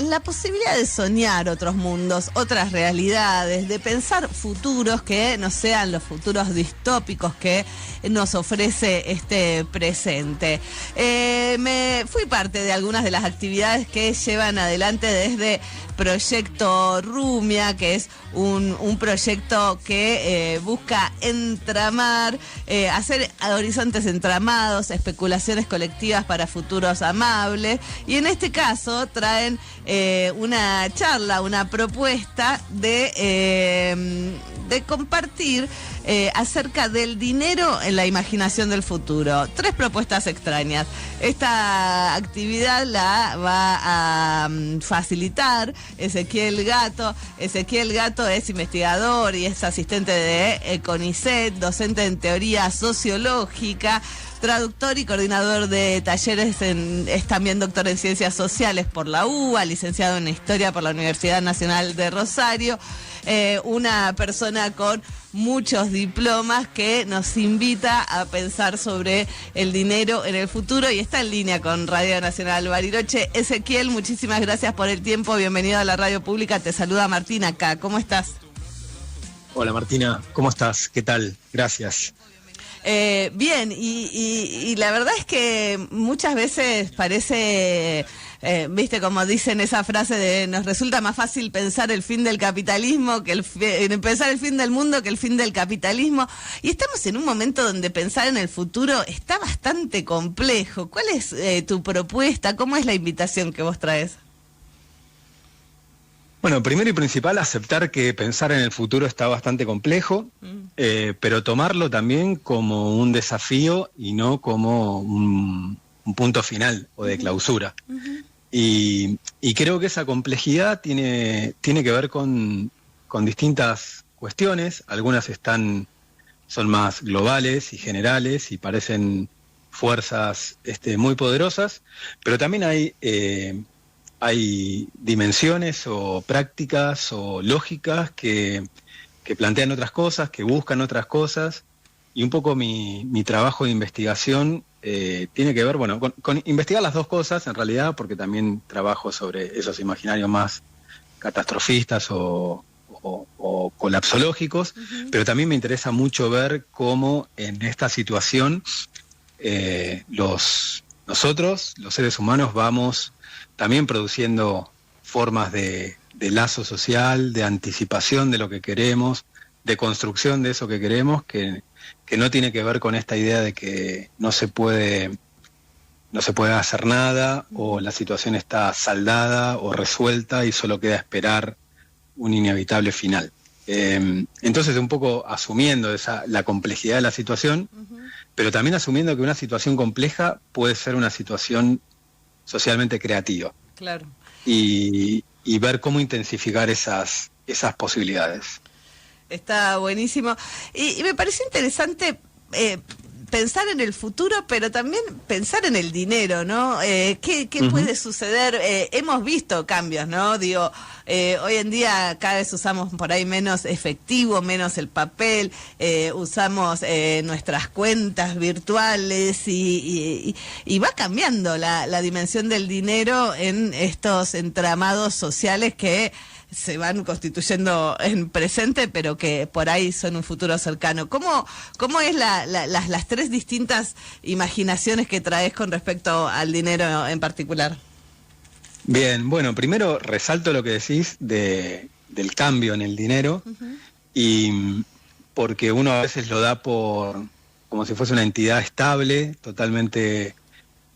la posibilidad de soñar otros mundos, otras realidades, de pensar futuros que no sean los futuros distópicos que nos ofrece este presente. Fui parte de algunas de las actividades que llevan adelante desde Proyecto Rumia, que es un proyecto que busca entramar, hacer horizontes entramados, especulaciones colectivas para futuros amables, y en este caso traen una charla, una propuesta de compartir acerca del dinero en la imaginación del futuro. 3 propuestas extrañas. Esta actividad la va a facilitar Ezequiel Gato. Ezequiel Gato es investigador y es asistente de CONICET, docente en teoría sociológica, traductor y coordinador de talleres, es también doctor en Ciencias Sociales por la UBA, licenciado en Historia por la Universidad Nacional de Rosario, una persona con muchos diplomas que nos invita a pensar sobre el dinero en el futuro y está en línea con Radio Nacional Bariloche. Ezequiel, muchísimas gracias por el tiempo, bienvenido a la radio pública, te saluda Martina acá, ¿cómo estás? Hola Martina, ¿cómo estás? ¿Qué tal? Gracias. Bien, y la verdad es que muchas veces parece, viste, como dicen esa frase de nos resulta más fácil pensar el fin del capitalismo que pensar el fin del mundo que el fin del capitalismo, y estamos en un momento donde pensar en el futuro está bastante complejo. ¿Cuál es tu propuesta? ¿Cómo es la invitación que vos traes? Bueno, primero y principal, aceptar que pensar en el futuro está bastante complejo, pero tomarlo también como un desafío y no como un punto final o de clausura. Y creo que esa complejidad tiene que ver con distintas cuestiones. Algunas son más globales y generales y parecen fuerzas muy poderosas, pero también hay dimensiones o prácticas o lógicas que plantean otras cosas, que buscan otras cosas, y un poco mi trabajo de investigación tiene que ver, bueno, con investigar las dos cosas en realidad, porque también trabajo sobre esos imaginarios más catastrofistas o colapsológicos, pero también me interesa mucho ver cómo en esta situación nosotros, los seres humanos, vamos también produciendo formas de lazo social, de anticipación de lo que queremos, de construcción de eso que queremos, que no tiene que ver con esta idea de que no se puede hacer nada, o la situación está saldada o resuelta y solo queda esperar un inevitable final. Entonces, un poco asumiendo la complejidad de la situación, pero también asumiendo que una situación compleja puede ser una situación socialmente creativa. Claro. Y ver cómo intensificar esas posibilidades. Está buenísimo. Y me pareció interesante pensar en el futuro, pero también pensar en el dinero, ¿no? ¿Qué puede suceder? Hemos visto cambios, ¿no? Digo, hoy en día cada vez usamos por ahí menos efectivo, menos el papel, usamos nuestras cuentas virtuales y va cambiando la dimensión del dinero en estos entramados sociales que se van constituyendo en presente, pero que por ahí son un futuro cercano. ¿Cómo es las 3 distintas imaginaciones que traes con respecto al dinero en particular? Bien, bueno, primero resalto lo que decís del cambio en el dinero, y porque uno a veces lo da como si fuese una entidad estable, totalmente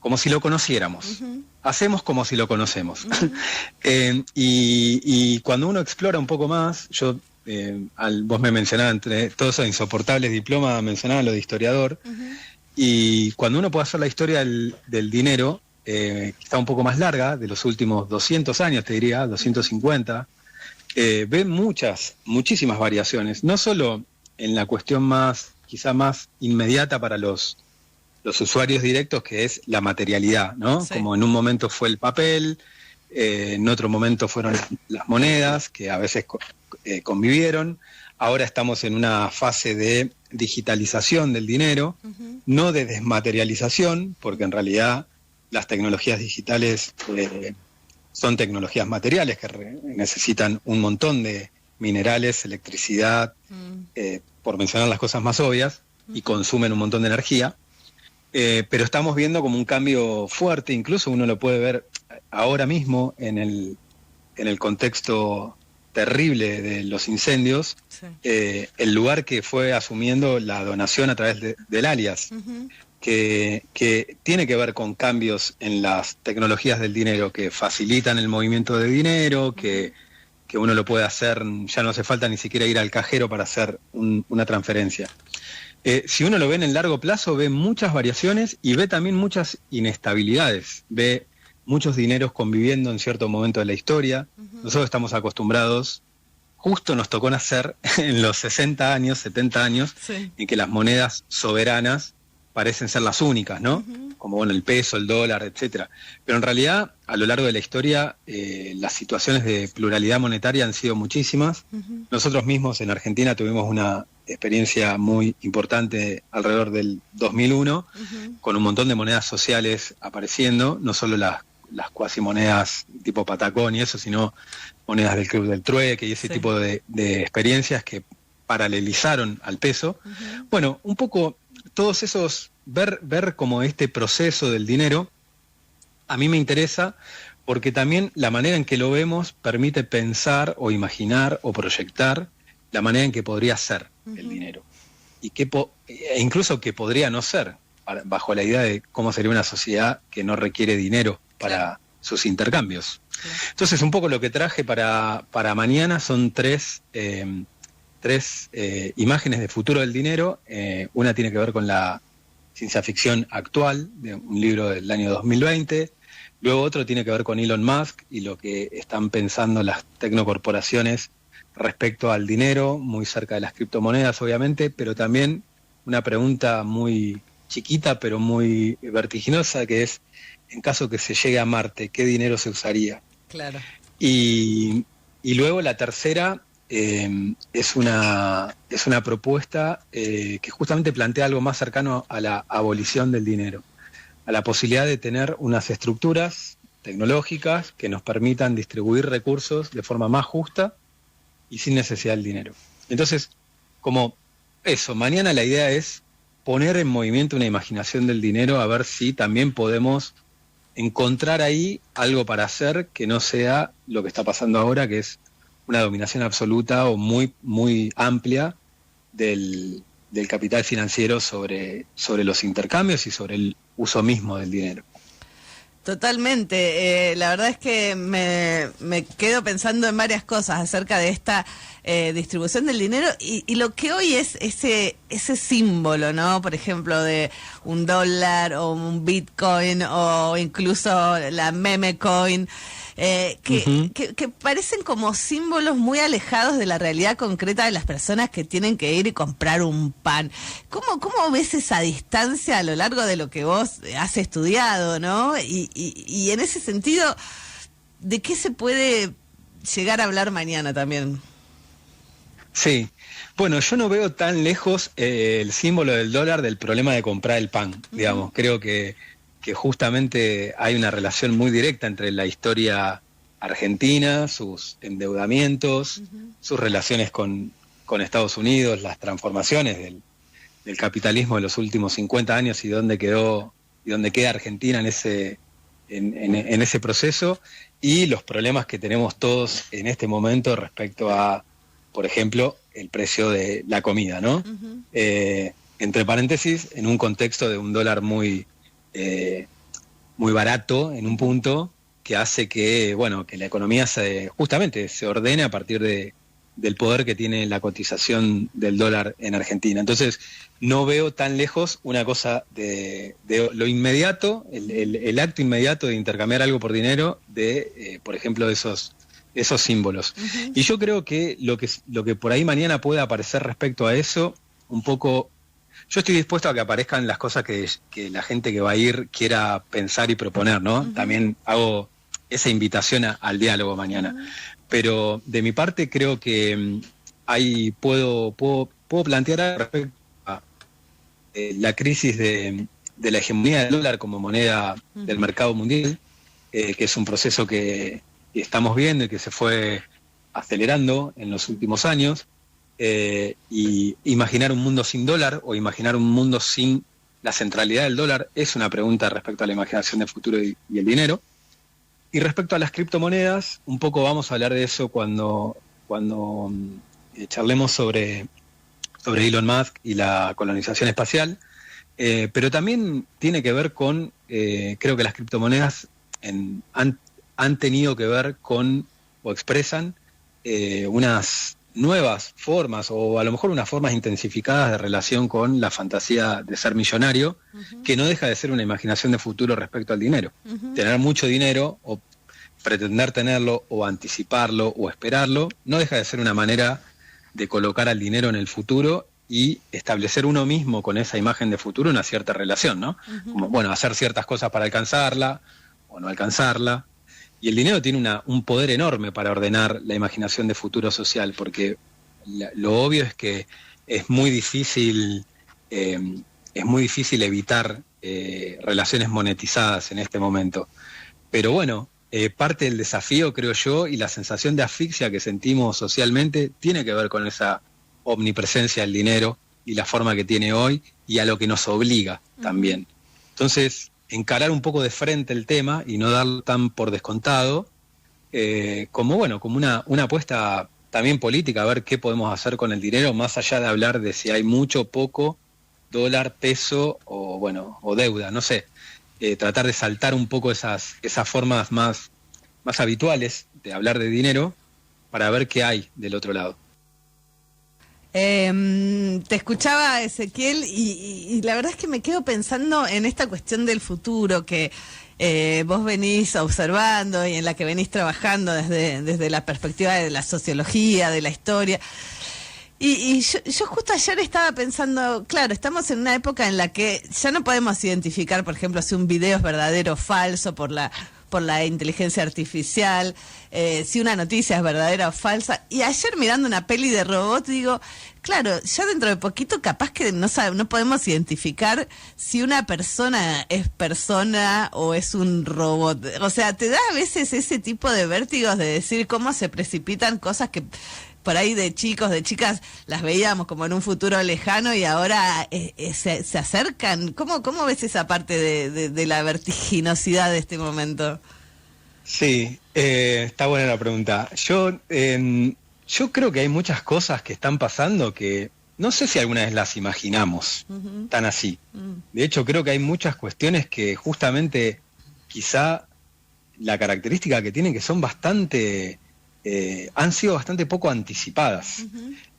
como si lo conociéramos. Hacemos como si lo conocemos. Y cuando uno explora un poco más, vos me mencionabas, entre todos esos insoportables diplomas, mencionaba lo de historiador, y cuando uno puede hacer la historia del dinero, que está un poco más larga, de los últimos 200 años, te diría, 250, ve muchísimas variaciones, no solo en la cuestión quizá más inmediata para los usuarios directos, que es la materialidad, ¿no? Sí. Como en un momento fue el papel, en otro momento fueron las monedas, que a veces convivieron. Ahora estamos en una fase de digitalización del dinero, no de desmaterialización, porque en realidad las tecnologías digitales son tecnologías materiales que necesitan un montón de minerales, electricidad, por mencionar las cosas más obvias, y consumen un montón de energía. Pero estamos viendo como un cambio fuerte, incluso uno lo puede ver ahora mismo en el contexto terrible de los incendios, sí. El lugar que fue asumiendo la donación a través del alias, que tiene que ver con cambios en las tecnologías del dinero que facilitan el movimiento de dinero, que uno lo puede hacer, ya no hace falta ni siquiera ir al cajero para hacer una transferencia. Si uno lo ve en el largo plazo, ve muchas variaciones y ve también muchas inestabilidades, ve muchos dineros conviviendo en cierto momento de la historia. Nosotros estamos acostumbrados, justo nos tocó nacer en los 60 años, 70 años, sí. En que las monedas soberanas parecen ser las únicas, ¿no? Como bueno, el peso, el dólar, etcétera. Pero en realidad, a lo largo de la historia, las situaciones de pluralidad monetaria han sido muchísimas. Nosotros mismos en Argentina tuvimos una experiencia muy importante alrededor del 2001, con un montón de monedas sociales apareciendo, no solo las cuasimonedas tipo Patacón y eso, sino monedas del Club del Trueque y ese tipo de experiencias que paralelizaron al peso. Bueno, un poco todos esos, ver como este proceso del dinero, a mí me interesa porque también la manera en que lo vemos permite pensar o imaginar o proyectar la manera en que podría ser el dinero. Y e incluso que podría no ser, bajo la idea de cómo sería una sociedad que no requiere dinero para sus intercambios. Entonces, un poco lo que traje para mañana son tres imágenes de futuro del dinero. Una tiene que ver con la ciencia ficción actual, de un libro del año 2020. Luego otro tiene que ver con Elon Musk y lo que están pensando las tecnocorporaciones respecto al dinero, muy cerca de las criptomonedas, obviamente, pero también una pregunta muy chiquita, pero muy vertiginosa, que es, en caso que se llegue a Marte, ¿qué dinero se usaría? Claro. Y luego la tercera es una propuesta que justamente plantea algo más cercano a la abolición del dinero, a la posibilidad de tener unas estructuras tecnológicas que nos permitan distribuir recursos de forma más justa y sin necesidad del dinero. Entonces, como eso, mañana la idea es poner en movimiento una imaginación del dinero, a ver si también podemos encontrar ahí algo para hacer que no sea lo que está pasando ahora, que es una dominación absoluta o muy, muy amplia del capital financiero sobre los intercambios y sobre el uso mismo del dinero. Totalmente. La verdad es que me quedo pensando en varias cosas acerca de esta distribución del dinero y lo que hoy es ese símbolo, ¿no? Por ejemplo, de un dólar o un Bitcoin o incluso la meme coin. Que parecen como símbolos muy alejados de la realidad concreta de las personas que tienen que ir y comprar un pan. ¿Cómo ves esa distancia a lo largo de lo que vos has estudiado, ¿no? Y en ese sentido, ¿de qué se puede llegar a hablar mañana también? Sí, bueno, yo no veo tan lejos el símbolo del dólar del problema de comprar el pan, digamos. Creo que justamente hay una relación muy directa entre la historia argentina, sus endeudamientos, sus relaciones con Estados Unidos, las transformaciones del capitalismo de los últimos 50 años y dónde queda Argentina en ese proceso, y los problemas que tenemos todos en este momento respecto a, por ejemplo, el precio de la comida, ¿no? Entre paréntesis, en un contexto de un dólar muy barato en un punto que hace que la economía justamente se ordene a partir del poder que tiene la cotización del dólar en Argentina. Entonces, no veo tan lejos una cosa de lo inmediato, el acto inmediato de intercambiar algo por dinero, por ejemplo, de esos símbolos. Y yo creo que lo que por ahí mañana puede aparecer respecto a eso, un poco. Yo estoy dispuesto a que aparezcan las cosas que la gente que va a ir quiera pensar y proponer, ¿no? También hago esa invitación al diálogo mañana. Pero de mi parte creo que puedo plantear respecto a la crisis de la hegemonía del dólar como moneda del mercado mundial, que es un proceso que estamos viendo y que se fue acelerando en los últimos años, y imaginar un mundo sin dólar o imaginar un mundo sin la centralidad del dólar es una pregunta respecto a la imaginación del futuro y el dinero. Y respecto a las criptomonedas, un poco vamos a hablar de eso cuando charlemos sobre Elon Musk y la colonización espacial, pero también tiene que ver con, creo que las criptomonedas han tenido que ver con, o expresan, unas nuevas formas, o a lo mejor unas formas intensificadas de relación con la fantasía de ser millonario, que no deja de ser una imaginación de futuro respecto al dinero. Tener mucho dinero, o pretender tenerlo, o anticiparlo, o esperarlo, no deja de ser una manera de colocar al dinero en el futuro y establecer uno mismo con esa imagen de futuro una cierta relación, ¿no? Como, bueno, hacer ciertas cosas para alcanzarla, o no alcanzarla. Y el dinero tiene un poder enorme para ordenar la imaginación de futuro social, porque lo obvio es que es muy difícil evitar relaciones monetizadas en este momento. Pero bueno, parte del desafío, creo yo, y la sensación de asfixia que sentimos socialmente tiene que ver con esa omnipresencia del dinero y la forma que tiene hoy y a lo que nos obliga también. Entonces, encarar un poco de frente el tema y no darlo tan por descontado, como una apuesta también política, a ver qué podemos hacer con el dinero, más allá de hablar de si hay mucho, poco, dólar, peso o deuda, no sé. Tratar de saltar un poco esas formas más habituales de hablar de dinero para ver qué hay del otro lado. Te escuchaba, Ezequiel, y la verdad es que me quedo pensando en esta cuestión del futuro que vos venís observando y en la que venís trabajando desde la perspectiva de la sociología, de la historia. Y yo justo ayer estaba pensando, claro, estamos en una época en la que ya no podemos identificar, por ejemplo, si un video es verdadero o falso por la inteligencia artificial, si una noticia es verdadera o falsa. Y ayer mirando una peli de robot digo, claro, ya dentro de poquito capaz que no podemos identificar si una persona es persona o es un robot. O sea, te da a veces ese tipo de vértigos de decir cómo se precipitan cosas que por ahí de chicos, de chicas, las veíamos como en un futuro lejano y ahora se acercan. ¿Cómo ves esa parte de la vertiginosidad de este momento? Sí, está buena la pregunta. Yo creo que hay muchas cosas que están pasando que no sé si alguna vez las imaginamos tan así. De hecho, creo que hay muchas cuestiones que justamente quizá la característica que tienen que son han sido bastante poco anticipadas.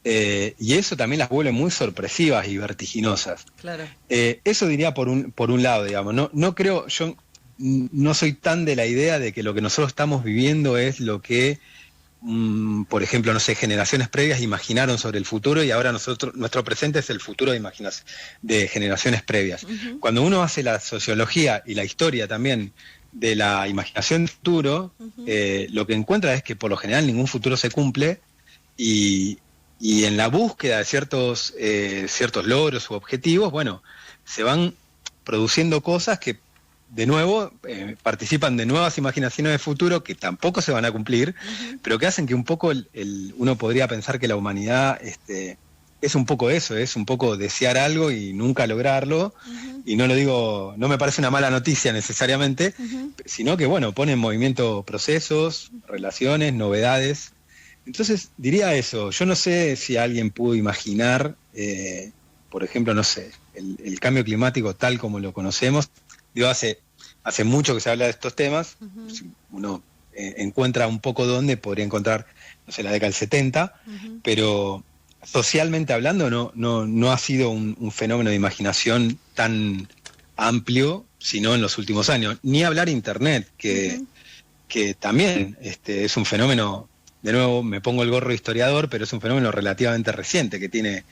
Y eso también las vuelve muy sorpresivas y vertiginosas. Claro. Eso diría por un lado, digamos. No creo, yo no soy tan de la idea de que lo que nosotros estamos viviendo es lo que, por ejemplo, no sé, generaciones previas imaginaron sobre el futuro y ahora nuestro presente es el futuro de generaciones previas. Cuando uno hace la sociología y la historia también de la imaginación del futuro, lo que encuentra es que por lo general ningún futuro se cumple y en la búsqueda de ciertos logros u objetivos, bueno, se van produciendo cosas que de nuevo participan de nuevas imaginaciones de futuro que tampoco se van a cumplir, pero que hacen que un poco uno podría pensar que la humanidad es un poco eso, es un poco desear algo y nunca lograrlo, y no lo digo, no me parece una mala noticia necesariamente, sino que bueno, pone en movimiento procesos, relaciones, novedades. Entonces diría eso, yo no sé si alguien pudo imaginar, por ejemplo, no sé, el cambio climático tal como lo conocemos. Digo, hace mucho que se habla de estos temas, uno encuentra un poco dónde podría encontrar, no sé, la década del 70, pero socialmente hablando no ha sido un fenómeno de imaginación tan amplio, sino en los últimos años. Ni hablar Internet, que también es un fenómeno, de nuevo me pongo el gorro de historiador, pero es un fenómeno relativamente reciente, que tiene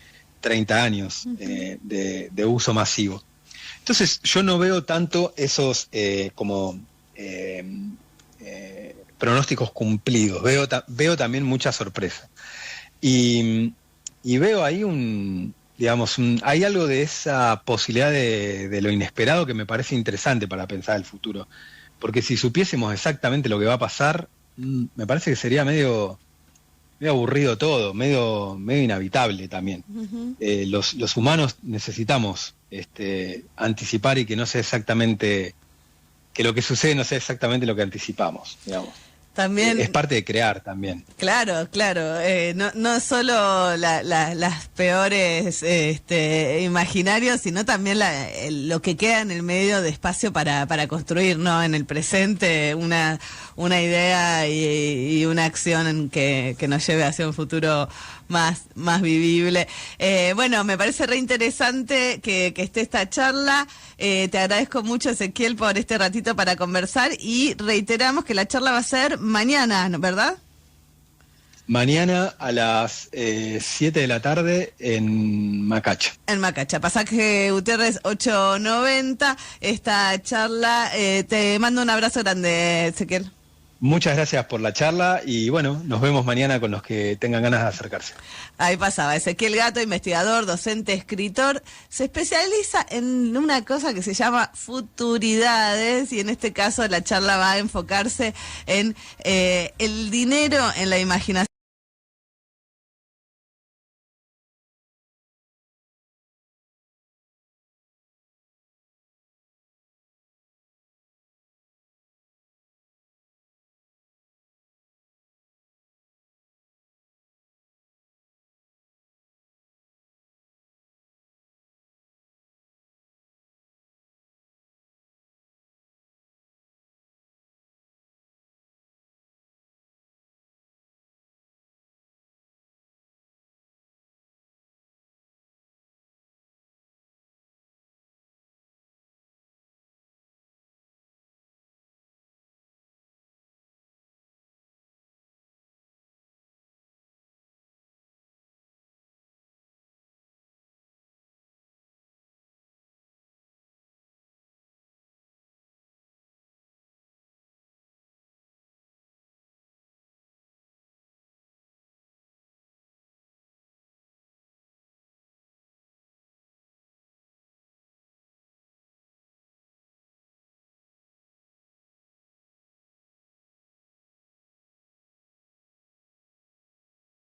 30 años de uso masivo. Entonces yo no veo tanto esos pronósticos cumplidos, veo también mucha sorpresa. Y veo ahí hay algo de esa posibilidad de lo inesperado que me parece interesante para pensar el futuro. porque si supiésemos exactamente lo que va a pasar, me parece que sería medio aburrido todo, medio inhabitable también. Los humanos necesitamos anticipar y que no sea exactamente, que lo que sucede no sea exactamente lo que anticipamos, digamos. También es parte de crear también. Claro. No solo las peores imaginarios, sino también lo que queda en el medio de espacio para construir, ¿no? En el presente, una idea y una acción que nos lleve hacia un futuro más vivible. Bueno, me parece re interesante que esté esta charla. Te agradezco mucho, Ezequiel, por este ratito para conversar, y reiteramos que la charla va a ser mañana, ¿verdad? Mañana a las 7 de la tarde en Macacha. En Macacha, pasaje Gutiérrez 890, esta charla. Te mando un abrazo grande, Ezequiel. Muchas gracias por la charla y bueno, nos vemos mañana con los que tengan ganas de acercarse. Ahí pasaba Ezequiel Gato, investigador, docente, escritor, se especializa en una cosa que se llama futuridades, y en este caso la charla va a enfocarse en el dinero en la imaginación.